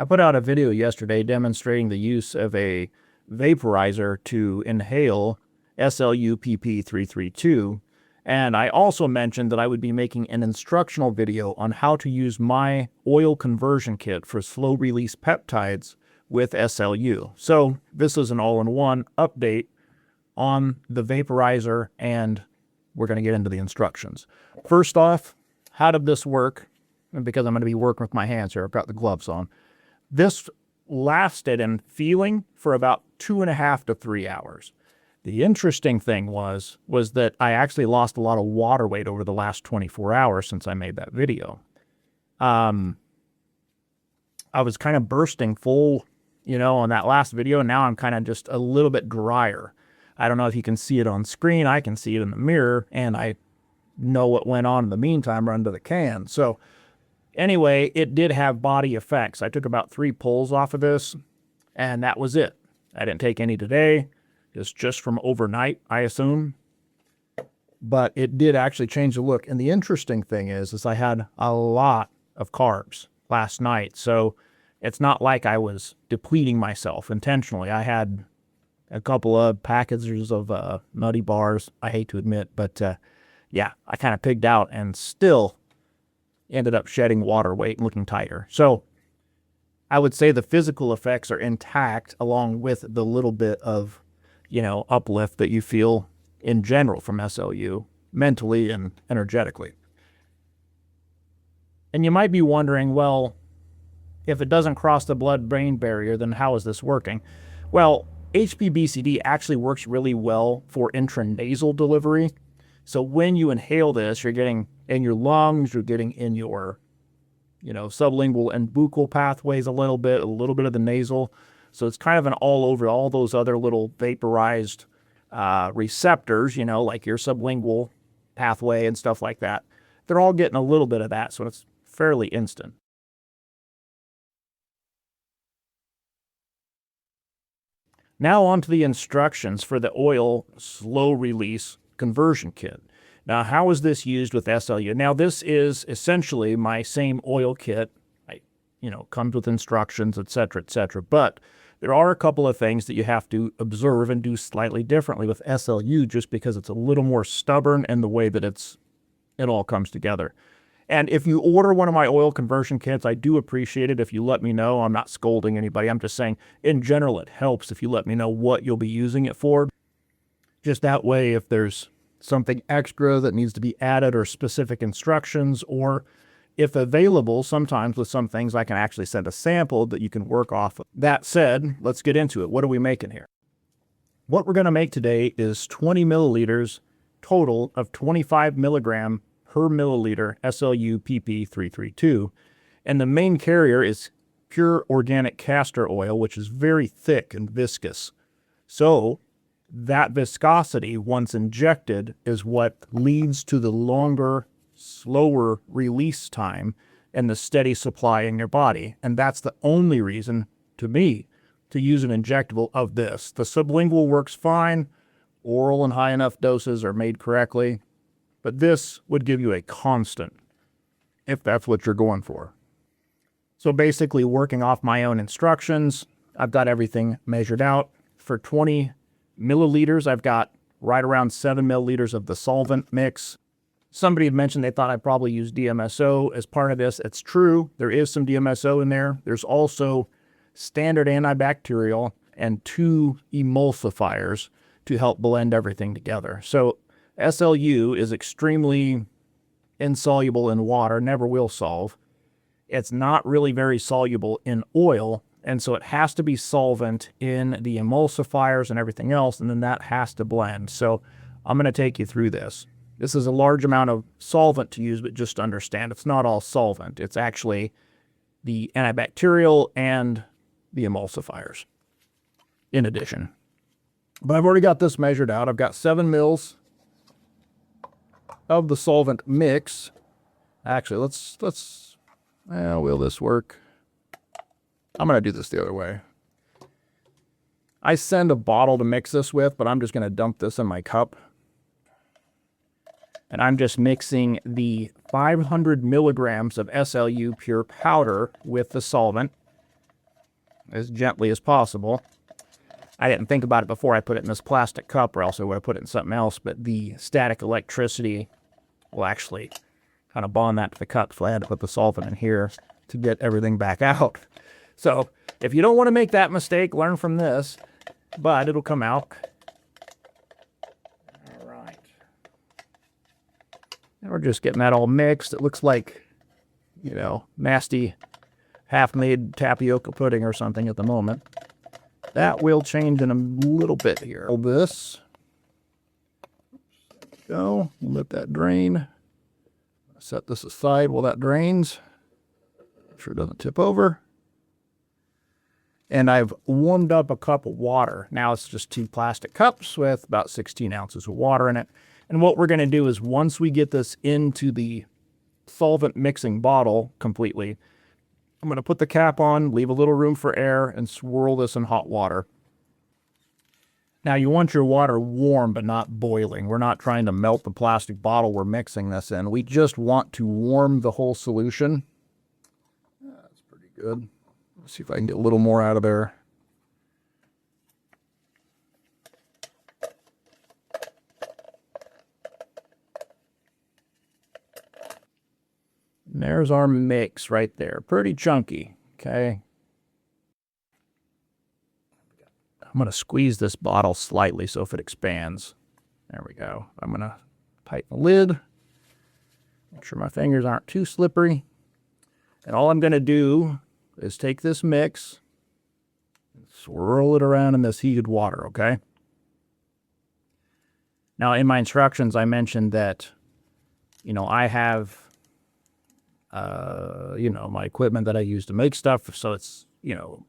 I put out a video yesterday demonstrating the use of a vaporizer to inhale SLU-PP-332, and I also mentioned that I would be making an instructional video on how to use my oil conversion kit for slow-release peptides with SLU. So this is an all-in-one update on the vaporizer, and we're going to get into the instructions. First off, how did this work? And because I'm going to be working with my hands here, I've got the gloves on. This lasted in feeling for about 2.5 to 3 hours. The interesting thing was that I actually lost a lot of water weight over the last 24 hours since I made that video. I was kind of bursting full, on that last video, and now I'm kind of just a little bit drier. I don't know if you can see it on screen. I can see it in the mirror, and I know what went on in the meantime under the can. So anyway, it did have body effects. I took about 3 pulls off of this, and that was it. I didn't take any today. It's just from overnight, I assume. But it did actually change the look. And the interesting thing is I had a lot of carbs last night. So it's not like I was depleting myself intentionally. I had a couple of packages of nutty bars, I hate to admit. But yeah, I kind of pigged out and still ended up shedding water weight and looking tighter. So I would say the physical effects are intact along with the little bit of, uplift that you feel in general from SLU, mentally and energetically. And you might be wondering, well, if it doesn't cross the blood-brain barrier, then how is this working? Well, HPBCD actually works really well for intranasal delivery. So when you inhale this, you're getting in your lungs, you're getting in your, sublingual and buccal pathways a little bit of the nasal. So it's kind of an all over all those other little vaporized receptors, like your sublingual pathway and stuff like that. They're all getting a little bit of that, so it's fairly instant. Now on to the instructions for the oil slow release conversion kit. Now, how is this used with SLU? Now, this is essentially my same oil kit. Comes with instructions, etc., etc. But there are a couple of things that you have to observe and do slightly differently with SLU, just because it's a little more stubborn in the way that it all comes together. And if you order one of my oil conversion kits, I do appreciate it if you let me know. I'm not scolding anybody. I'm just saying, in general, it helps if you let me know what you'll be using it for. Just that way, if there's something extra that needs to be added or specific instructions, or if available, sometimes with some things I can actually send a sample that you can work off of. That said, let's get into it. What are we making here? What we're going to make today is 20 milliliters total of 25 milligram per milliliter SLU-PP-332. And the main carrier is pure organic castor oil, which is very thick and viscous. So that viscosity, once injected, is what leads to the longer, slower release time and the steady supply in your body. And that's the only reason, to me, to use an injectable of this. The sublingual works fine. Oral and high enough doses are made correctly. But this would give you a constant, if that's what you're going for. So basically, working off my own instructions, I've got everything measured out. For 20 milliliters, I've got right around 7 milliliters of the solvent mix. Somebody had mentioned they thought I'd probably use DMSO as part of this. It's true. There is some DMSO in there. There's also standard antibacterial and 2 emulsifiers to help blend everything together. So SLU is extremely insoluble in water, never will solve. It's not really very soluble in oil, and so it has to be solvent in the emulsifiers and everything else, and then that has to blend. So I'm going to take you through this. This is a large amount of solvent to use, but just understand it's not all solvent. It's actually the antibacterial and the emulsifiers in addition. But I've already got this measured out. I've got 7 mils of the solvent mix. Actually, will this work? I'm going to do this the other way. I send a bottle to mix this with, but I'm just going to dump this in my cup. And I'm just mixing the 500 milligrams of SLU pure powder with the solvent. as gently as possible. I didn't think about it before I put it in this plastic cup, or else I would have put it in something else, but the static electricity will actually kind of bond that to the cup, so I had to put the solvent in here to get everything back out. So if you don't want to make that mistake, learn from this, but it'll come out. All right. And we're just getting that all mixed. It looks like, you know, nasty half-made tapioca pudding or something at the moment. That will change in a little bit here. Hold this. Go. Let that drain. Set this aside while that drains. Make sure it doesn't tip over. And I've warmed up a cup of water. Now it's just 2 plastic cups with about 16 ounces of water in it. And what we're going to do is once we get this into the solvent mixing bottle completely, I'm going to put the cap on, leave a little room for air, and swirl this in hot water. Now you want your water warm but not boiling. We're not trying to melt the plastic bottle we're mixing this in. We just want to warm the whole solution. That's pretty good. Let's see if I can get a little more out of there. And there's our mix right there. Pretty chunky, okay? I'm going to squeeze this bottle slightly so if it expands. There we go. I'm going to tighten the lid. Make sure my fingers aren't too slippery. And all I'm going to do is take this mix and swirl it around in this heated water, okay? Now, in my instructions, I mentioned that, you know, I have, you know, my equipment that I use to make stuff. So it's, you know,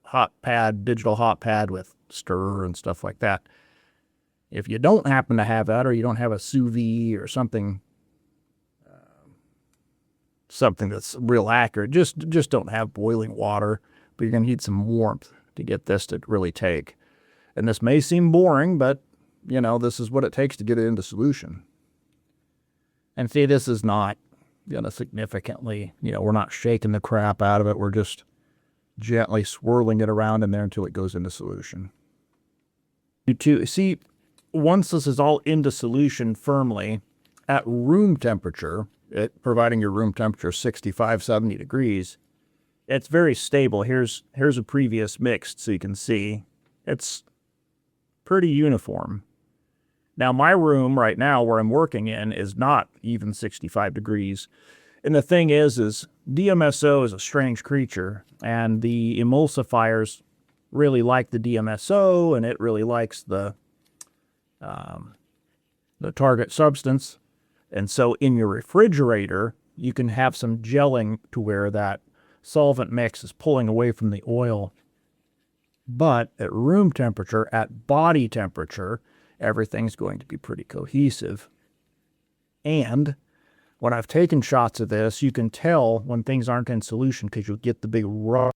hot pad, digital hot pad with stirrer and stuff like that. If you don't happen to have that, or you don't have a sous vide or something, something that's real accurate, just don't have boiling water, but you're going to need some warmth to get this to really take. And this may seem boring, but, you know, this is what it takes to get it into solution. And see, this is not going to significantly, you know, we're not shaking the crap out of it. We're just gently swirling it around in there until it goes into solution. See, once this is all into solution firmly, at room temperature, providing your room temperature 65, 70 degrees, it's very stable. Here's a previous mixed so you can see. It's pretty uniform. Now, my room right now where I'm working in is not even 65 degrees. And the thing is DMSO is a strange creature, and the emulsifiers really like the DMSO, and it really likes the target substance. And so in your refrigerator, you can have some gelling to where that solvent mix is pulling away from the oil. But at room temperature, at body temperature, everything's going to be pretty cohesive. And when I've taken shots of this, you can tell when things aren't in solution because you'll get the big rub.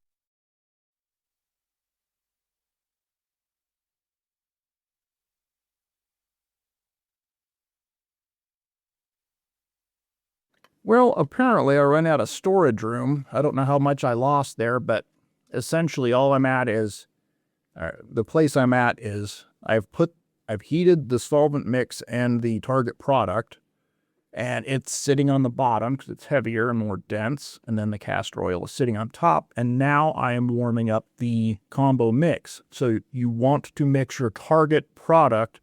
Well, apparently I ran out of storage room. I don't know how much I lost there, but essentially all I'm at is, the place I'm at is I've heated the solvent mix and the target product, and it's sitting on the bottom because it's heavier and more dense, and then the castor oil is sitting on top, and now I am warming up the combo mix. So you want to mix your target product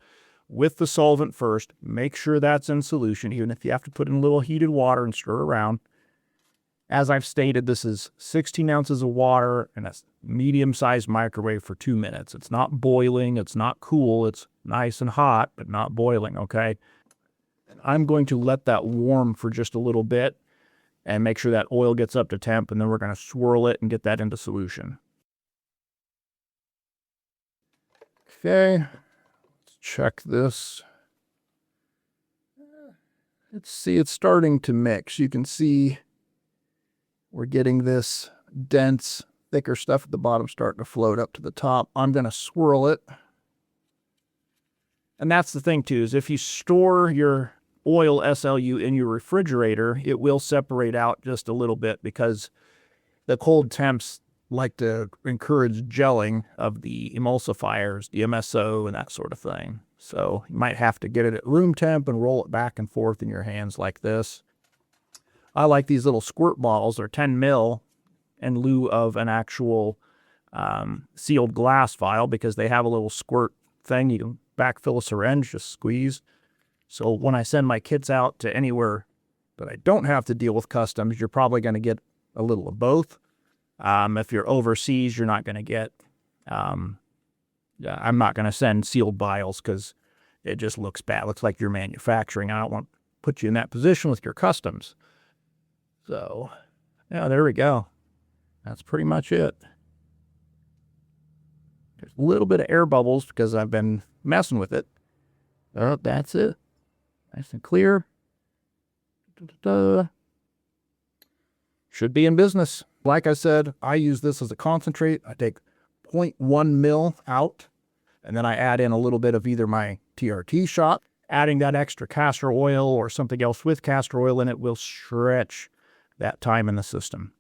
with the solvent first. Make sure that's in solution, even if you have to put in a little heated water and stir around. As I've stated, this is 16 ounces of water in a medium-sized microwave for 2 minutes. It's not boiling, it's not cool, it's nice and hot, but not boiling, okay? And I'm going to let that warm for just a little bit and make sure that oil gets up to temp, and then we're going to swirl it and get that into solution. Okay, let's check this. Let's see, it's starting to mix. You can see we're getting this dense, thicker stuff at the bottom starting to float up to the top. I'm going to swirl it. And that's the thing, too, is if you store your oil SLU in your refrigerator, it will separate out just a little bit because the cold temps like to encourage gelling of the emulsifiers, the MSO, and that sort of thing. So you might have to get it at room temp and roll it back and forth in your hands like this. I like these little squirt bottles. They're 10 mil in lieu of an actual sealed glass vial because they have a little squirt thing. You can backfill a syringe, just squeeze. So when I send my kits out to anywhere that I don't have to deal with customs, you're probably going to get a little of both. If you're overseas, you're not going to get, I'm not going to send sealed vials because it just looks bad. It looks like you're manufacturing. I don't want to put you in that position with your customs. So, yeah, there we go. That's pretty much it. There's a little bit of air bubbles because I've been messing with it. Oh, that's it. Nice and clear. Should be in business. Like I said, I use this as a concentrate. I take 0.1 mil out, and then I add in a little bit of either my TRT shot. Adding that extra castor oil or something else with castor oil in it will stretch that time in the system.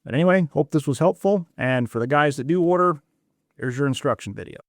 But anyway, hope this was helpful. And for the guys that do order, here's your instruction video.